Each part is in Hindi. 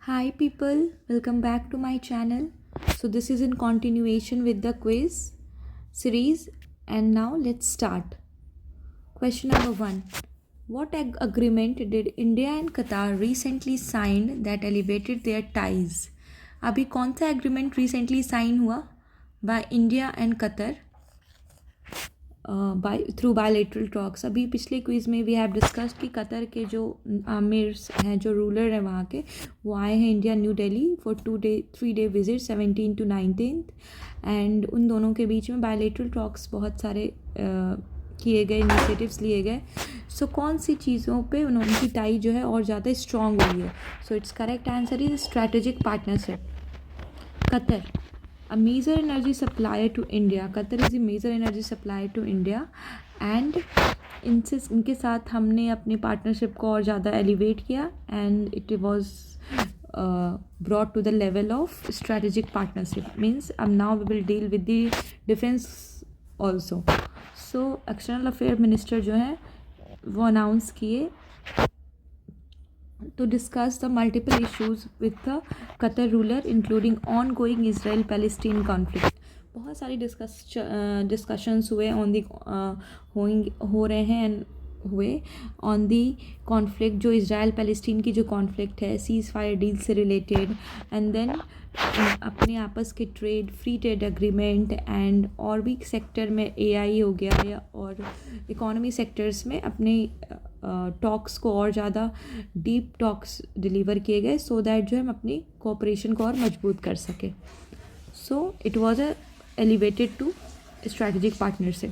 Hi people, welcome back to my channel. So this is in continuation with the quiz series and now let's start. Question number 1. What agreement did India and Qatar recently sign that elevated their ties? अभी कौन सा agreement recently sign हुआ by India and Qatar by through bilateral talks? अभी पिछले क्विज में वी हैव डिस्कस्ड कि कतर के जो आमिर्स हैं, जो रूलर हैं वहाँ के, वो आए हैं India new Delhi for 3 day visit 17 to 19 and उन दोनों के बीच में बायलेटरल टॉक्स बहुत सारे किए गए, इनिशिएटिव्स लिए गए. सो कौन सी चीज़ों पे उनकी टाई जो है और ज़्यादा स्ट्रॉन्ग हुई है? सो it's correct answer is strategic partnership. Qatar, a major energy supplier to India. Qatar is a major energy supplier to India and इनके साथ हमने अपनी पार्टनरशिप को और ज़्यादा एलिवेट किया and it was brought to the level of strategic partnership. Means अब now we will deal with the defense also. So external affair minister जो है वो अनाउंस किए to discuss the multiple issues with the Qatar ruler including ongoing Israel-Palestine conflict. बहुत सारी डिस्कशंस हुए ऑन दी हो रहे हैं एंड हुए ऑन दी कॉन्फ्लिक्ट, जो इसराइल पैलेस्टीन की जो कॉन्फ्लिक्ट है, सीज़ फायर डील से रिलेटेड एंड देन अपने आपस के trade, free trade agreement and और भी सेक्टर में एआई हो गया या और इकोनॉमी सेक्टर्स में अपने टॉक्स को और ज़्यादा डीप टॉक्स डिलीवर किए गए सो दैट जो हम अपनी कोऑपरेशन को और मजबूत कर सकें. So it was a elevated to strategic partnership.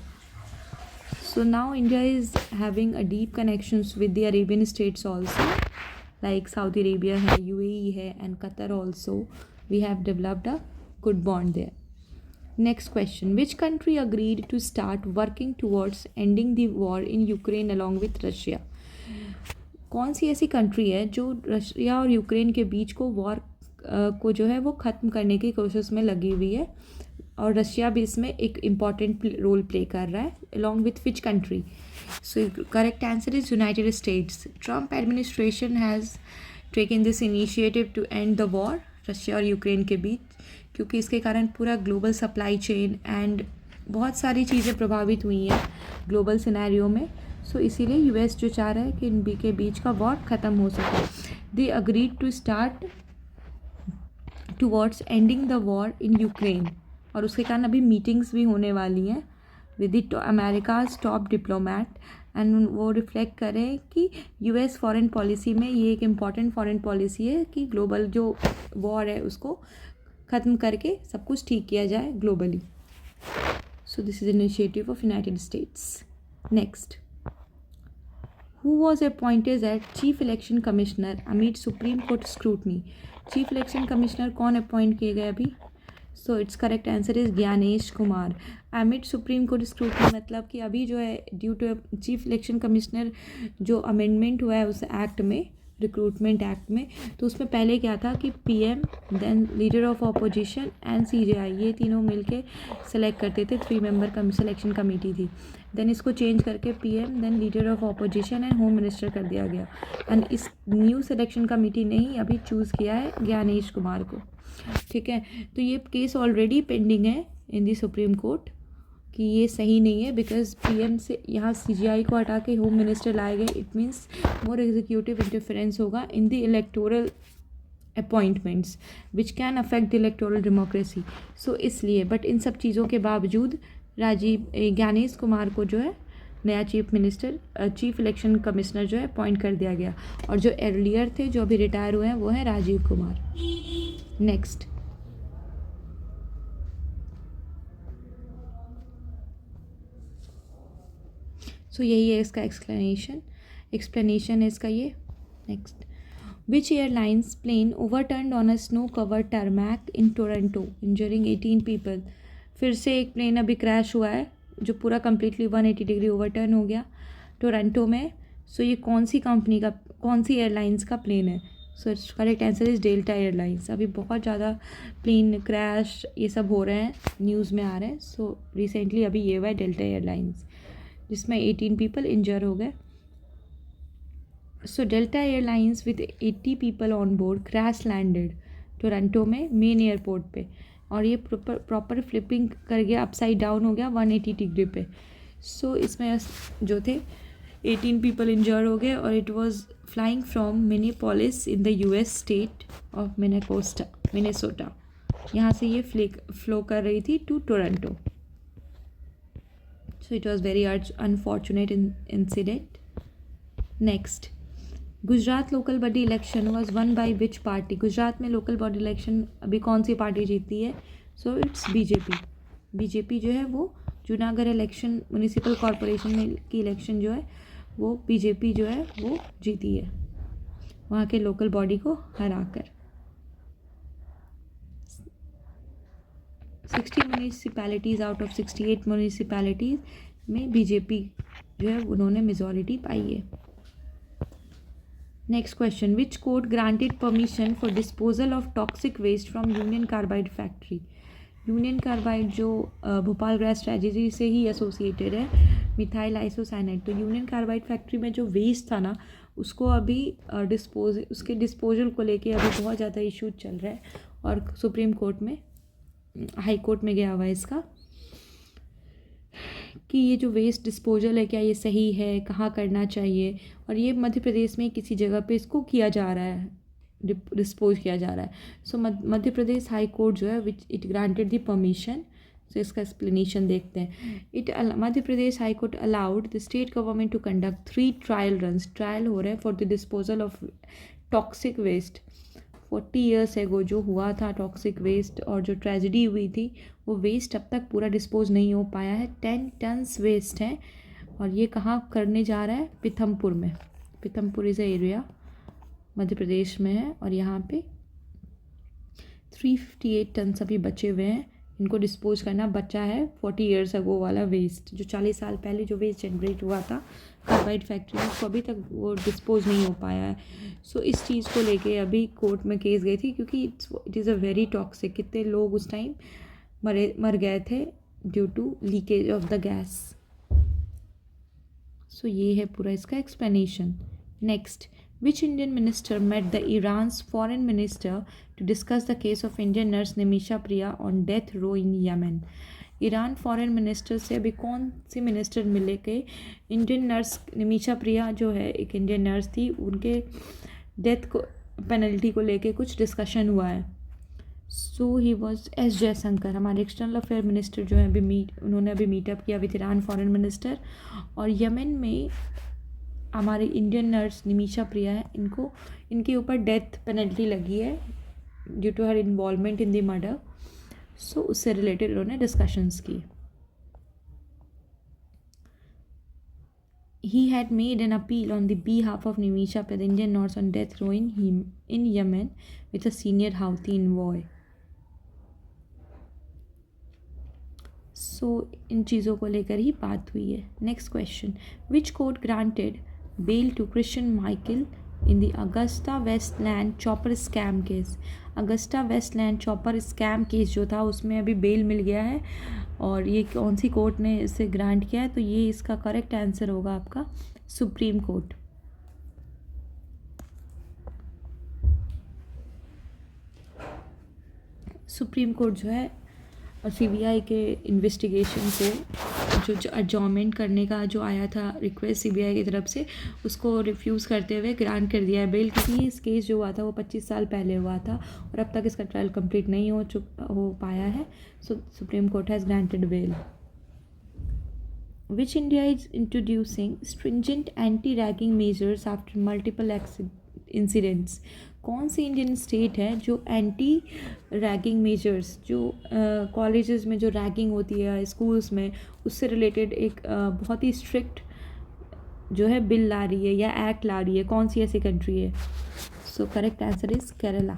So now India is having a deep connections with the Arabian states also, like Saudi Arabia है, UAE है and Qatar also. We have developed a good bond there. Next question. Which country agreed to start working towards ending the war in Ukraine along with Russia? कौन सी ऐसी कंट्री है जो रशिया और यूक्रेन के बीच को वॉर को जो है वो ख़त्म करने की कोशिश में लगी हुई है और रशिया भी इसमें एक इम्पॉर्टेंट रोल प्ले कर रहा है along with which country? So correct answer is United States. Trump administration has taken this initiative to end the war Russia और यूक्रेन के बीच, क्योंकि इसके कारण पूरा ग्लोबल सप्लाई चेन एंड बहुत सारी चीज़ें प्रभावित हुई हैं ग्लोबल सिनेरियो में. सो इसीलिए यूएस जो चाह रहा है कि इन के बीच का वॉर ख़त्म हो सके. They agreed to start towards ending the war in Ukraine और उसके कारण अभी मीटिंग्स भी होने वाली हैं with the America's top diplomat and वो रिफ्लेक्ट करें कि यूएस फॉरेन पॉलिसी में ये एक इम्पॉर्टेंट फॉरेन पॉलिसी है कि ग्लोबल जो वॉर है उसको ख़त्म करके सब कुछ ठीक किया जाए globally. So this is initiative of United states. Next. Who was appointed as Chief Election Commissioner amid Supreme Court scrutiny? Chief Election Commissioner कौन अपॉइंट किए गए अभी? So it's correct answer is Gyanesh Kumar. Amid Supreme Court scrutiny मतलब कि अभी जो है due to chief election commissioner जो अमेंडमेंट हुआ है उस एक्ट में, रिक्रूटमेंट एक्ट में, तो उसमें पहले क्या था कि PM then leader of opposition and CJI ये तीनों मिलके सेलेक्ट करते थे. 3 मेंबर सिलेक्शन कमेटी थी. देन इसको चेंज करके PM then leader of opposition and home minister कर दिया गया एंड इस न्यू सिलेक्शन कमेटी ने ही अभी चूज़ किया है ज्ञानेश कुमार को. ठीक है, तो ये केस ऑलरेडी पेंडिंग है इन दी सुप्रीम कोर्ट कि ये सही नहीं है बिकॉज पीएम से यहाँ सीजीआई को हटा के होम मिनिस्टर लाए गए. It means more executive interference होगा in the electoral appointments which can affect the electoral democracy. So इसलिए बट इन सब चीज़ों के बावजूद ज्ञानेश कुमार को जो है नया चीफ इलेक्शन कमिश्नर जो है अपॉइंट कर दिया गया और जो अर्लियर थे जो अभी रिटायर हुए हैं वो है राजीव कुमार. नेक्स्ट. सो यही है इसका एक्सप्लेनेशन है इसका ये. Next. Which airlines plane overturned on a snow cover tarmac in Toronto injuring 18 people? फिर से एक प्लेन अभी क्रैश हुआ है जो पूरा कम्प्लीटली 180 डिग्री ओवरटर्न हो गया टोरंटो में. सो ये कौन सी एयरलाइंस का प्लेन है? सो it's correct answer is delta airlines. अभी बहुत ज़्यादा प्लेन क्रैश ये सब हो रहे हैं, न्यूज़ में आ रहे हैं. सो रिसेंटली अभी ये हुआ है डेल्टा एयरलाइंस जिसमें 18 पीपल इंजर हो गए. So delta airlines with 80 people on board crash landed Toronto में मेन एयरपोर्ट पे, और ये प्रॉपर फ्लिपिंग कर गया, अपसाइड डाउन हो गया 180 डिग्री पे. सो इसमें जो थे 18 पीपल इंजर हो गए, और it was flying from Minneapolis in the US state of Minnesota. यहाँ से ये फ्लो कर रही थी to Toronto. So it was very unfortunate incident. Next, Gujarat local body election was won by which party. Gujarat में लोकल बॉडी इलेक्शन अभी कौन सी पार्टी जीती है? So it's BJP. बीजेपी जो है वो जूनागढ़ इलेक्शन म्यूनिसिपल कॉरपोरेशन में की इलेक्शन जो है वो बीजेपी जो है वो जीती है, वहाँ के लोकल बॉडी को हराकर. 60 म्यूनिसिपैलिटीज़ आउट ऑफ 68 म्यूनिसिपैलिटीज़ में बीजेपी जो है उन्होंने मेजॉरिटी पाई है. Next question, which court granted permission for disposal of toxic waste from Union Carbide factory. Union Carbide जो भोपाल गैस ट्रेजेडी से ही एसोसिएटेड है, मिथाइल आइसोसाइनाइड. तो यूनियन कार्बाइड फैक्ट्री में जो वेस्ट था ना, उसको अभी उसके डिस्पोजल को लेके अभी बहुत ज़्यादा इशू चल रहा है, और सुप्रीम कोर्ट में, हाई कोर्ट में गया हुआ है इसका, कि ये जो वेस्ट डिस्पोजल है क्या ये सही है, कहाँ करना चाहिए. और ये मध्य प्रदेश में किसी जगह पे इसको किया जा रहा है, डिस्पोज किया जा रहा है. सो मध्य प्रदेश हाई कोर्ट जो है which it granted the permission. So इसका एक्सप्लेनेशन देखते हैं. Madhya Pradesh high court allowed the state government to conduct 3 trial runs. Trial हो रहा है for the disposal of toxic waste. 40 years ago जो हुआ था टॉक्सिक वेस्ट, और जो ट्रेजिडी हुई थी, वो वेस्ट अब तक पूरा डिस्पोज नहीं हो पाया है. 10 टन्स वेस्ट है, और ये कहाँ करने जा रहा है? पीथमपुर में. Pithampur is a area Madhya Pradesh में है, और यहाँ पे 358 टन अभी बचे हुए हैं. इनको डिस्पोज करना बचा है 40 ईयर्स अगो वाला वेस्ट, जो 40 साल पहले जो वेस्ट जनरेट हुआ था कार्बाइड फैक्ट्री में, उसको अभी तक वो डिस्पोज नहीं हो पाया है. सो इस चीज़ को लेके अभी कोर्ट में केस गई थी, क्योंकि it is a very toxic. कितने लोग उस टाइम मर गए थे due to leakage of the gas. So ये है पूरा इसका explanation. Next, which Indian minister met the Iran's foreign minister to discuss the case of Indian nurse Nimisha Priya on death row in Yemen. Iran foreign minister से अभी कौन सी मिनिस्टर मिले के इंडियन नर्स निमिशा प्रिया जो है एक इंडियन नर्स थी, उनके डेथ को पेनल्टी को लेके कुछ डिस्कशन हुआ है. सो ही वॉज एस जयशंकर, हमारे एक्सटर्नल अफेयर मिनिस्टर जो है अभी उन्होंने अभी मीटअप किया विद ईरान फॉरेन मिनिस्टर. और यमन में हमारे इंडियन नर्स निमिशा प्रिया है, इनके ऊपर डेथ पेनल्टी लगी है due to her involvement in the murder. So उससे रिलेटेड उन्होंने डिस्कशंस की. He had made an appeal on the behalf of Nimisha Priya, the Indian nurse on death row in Yemen, with a senior Houthi envoy. So इन चीज़ों को लेकर ही बात हुई है. Next question, which court granted bail to Christian Michael in the Agusta Westland chopper scam case. Agusta Westland chopper scam case जो था उसमें अभी बेल मिल गया है, और ये कौन सी कोर्ट ने इसे ग्रांट किया है? तो ये इसका करेक्ट आंसर होगा आपका सुप्रीम कोर्ट. सुप्रीम कोर्ट जो है सीबीआई के इन्वेस्टिगेशन को जो एडजॉर्नमेंट करने का जो आया था रिक्वेस्ट सीबीआई की तरफ से, उसको रिफ्यूज़ करते हुए ग्रांट कर दिया है बेल, क्योंकि इस केस जो हुआ था वो 25 साल पहले हुआ था, और अब तक इसका ट्रायल कंप्लीट नहीं हो पाया है. So supreme court has granted bail. Which India is introducing stringent anti ragging measures after multiple incidents. कौन सी इंडियन स्टेट है जो एंटी रैगिंग मेजर्स, जो कॉलेजेस में जो रैगिंग होती है स्कूल्स में, उससे रिलेटेड एक बहुत ही स्ट्रिक्ट जो है बिल ला रही है या एक्ट ला रही है? कौन सी ऐसी कंट्री है? So correct answer is Kerala.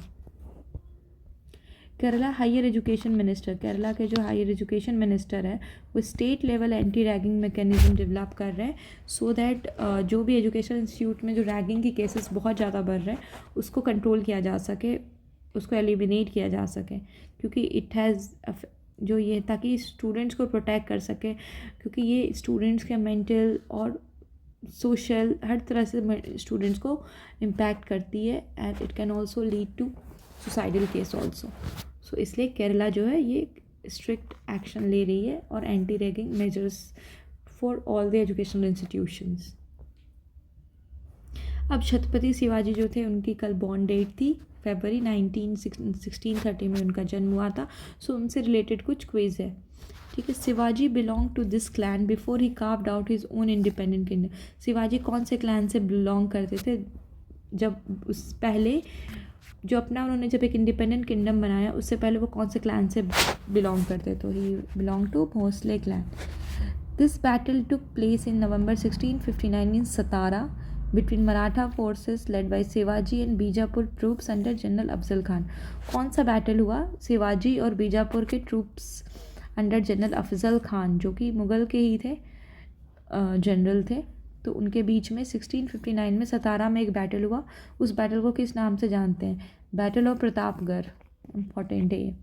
Kerala higher education minister, Kerala के जो हायर एजुकेशन मिनिस्टर है वो state level anti ragging mechanism develop कर रहे हैं, सो दैट जो भी एजुकेशन इंस्टीट्यूट में जो रैगिंग की केसेस बहुत ज़्यादा बढ़ रहे हैं उसको कंट्रोल किया जा सके, उसको एलिमिनेट किया जा सके, क्योंकि इट हैज़ जो ये, ताकि स्टूडेंट्स को प्रोटेक्ट कर सके, क्योंकि ये स्टूडेंट्स के मेंटल और सोशल, हर तरह से स्टूडेंट्स को इम्पैक्ट करती है and it can also lead to suicidal case also. So इसलिए केरला जो है ये स्ट्रिक्ट एक्शन ले रही है और anti ragging measures for all the educational institutions. अब छत्रपति शिवाजी जो थे उनकी कल बॉर्न डेट थी, फरवरी 1630 में उनका जन्म हुआ था। सो उनसे रिलेटेड कुछ क्विज है, ठीक है। Shivaji belong to this clan before he carved out his own independent kingdom. Shivaji कौन से क्लैन से बिलोंग करते थे जब उस पहले जो अपना उन्होंने जब एक इंडिपेंडेंट किंगडम बनाया उससे पहले वो कौन से क्लैन से बिलोंग करते? तो he belong to Bhosle clan. This battle took place in November 1659 in Satara between Maratha forces led by Shivaji and Bijapur troops under general Afzal Khan. कौन सा बैटल हुआ? शिवाजी और बीजापुर के troops under general Afzal Khan जो कि मुग़ल के ही थे, जनरल थे, तो उनके बीच में 1659 में सतारा में एक बैटल हुआ। उस बैटल को किस नाम से जानते हैं? Battle of Pratapgarh. इम्पॉर्टेंट है ये।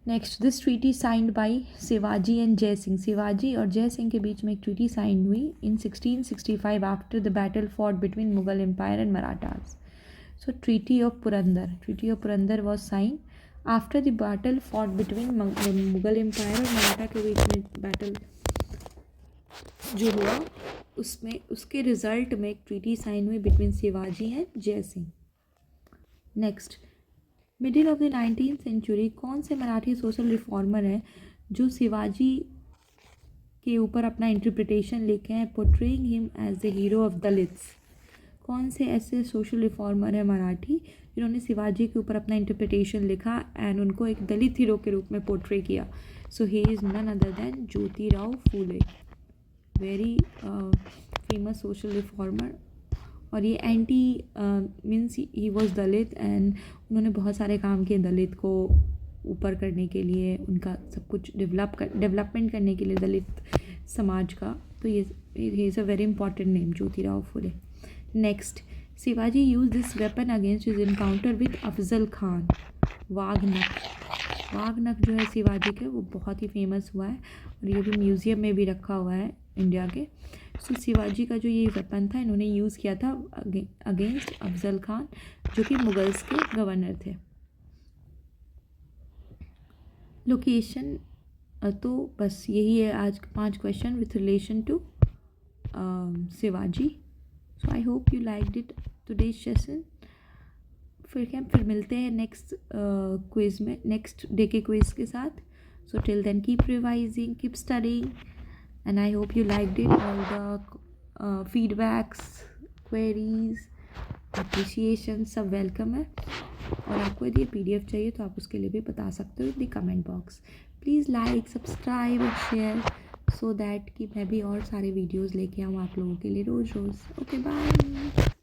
Next, this treaty signed by Shivaji and Jai Singh. Shivaji और जय सिंह के बीच में एक ट्रीटी साइन हुई in 1665 after the battle fought between Mughal empire and Marathas. So treaty of Purandar was sign after the battle fought between Mughal empire और मराठा के बीच में बैटल जो हुआ उसमें उसके रिजल्ट में एक ट्रीटी साइन हुई between Shivaji and Jai Singh. Next, middle of the 19th century कौन से मराठी सोशल रिफॉर्मर हैं जो शिवाजी के ऊपर अपना इंटरप्रिटेशन लिखे हैं, portraying him as the hero of Dalits? कौन से ऐसे सोशल रिफॉर्मर हैं मराठी जिन्होंने शिवाजी के ऊपर अपना इंटरप्रिटेशन लिखा एंड उनको एक दलित हीरो के रूप में पोर्ट्रे किया? So he is none other than Jyotirao Phule, very famous social reformer. और ये anti means he was Dalit and उन्होंने बहुत सारे काम किए दलित को ऊपर करने के लिए, उनका सब कुछ डेवलपमेंट करने के लिए दलित समाज का। तो ये is a very important name, Jyotirao Phule. Next, Shivaji use this weapon against his encounter with Afzal Khan. वाघनख जो है शिवाजी के वो बहुत ही फेमस हुआ है और ये भी म्यूज़ियम में भी रखा हुआ है इंडिया के। सो शिवाजी का जो ये वेपन था इन्होंने यूज़ किया था अगेंस्ट अफजल खान जो कि मुगल्स के गवर्नर थे। लोकेशन तो बस यही है आज 5 question with relation to Shivaji. So I hope you liked it today's session. फिर मिलते हैं नेक्स्ट क्विज़ में, नेक्स्ट डे के क्विज़ के साथ। So till then keep revising, keep studying and I hope you liked it. All the feedbacks, queries, appreciation सब वेलकम है। और आपको यदि PDF चाहिए तो आप उसके लिए भी बता सकते हो in the comment box. Please like, subscribe and share so that कि मैं भी और सारे वीडियोज़ लेके आऊँ आप लोगों के लिए रोज़ रोज़। Okay, bye.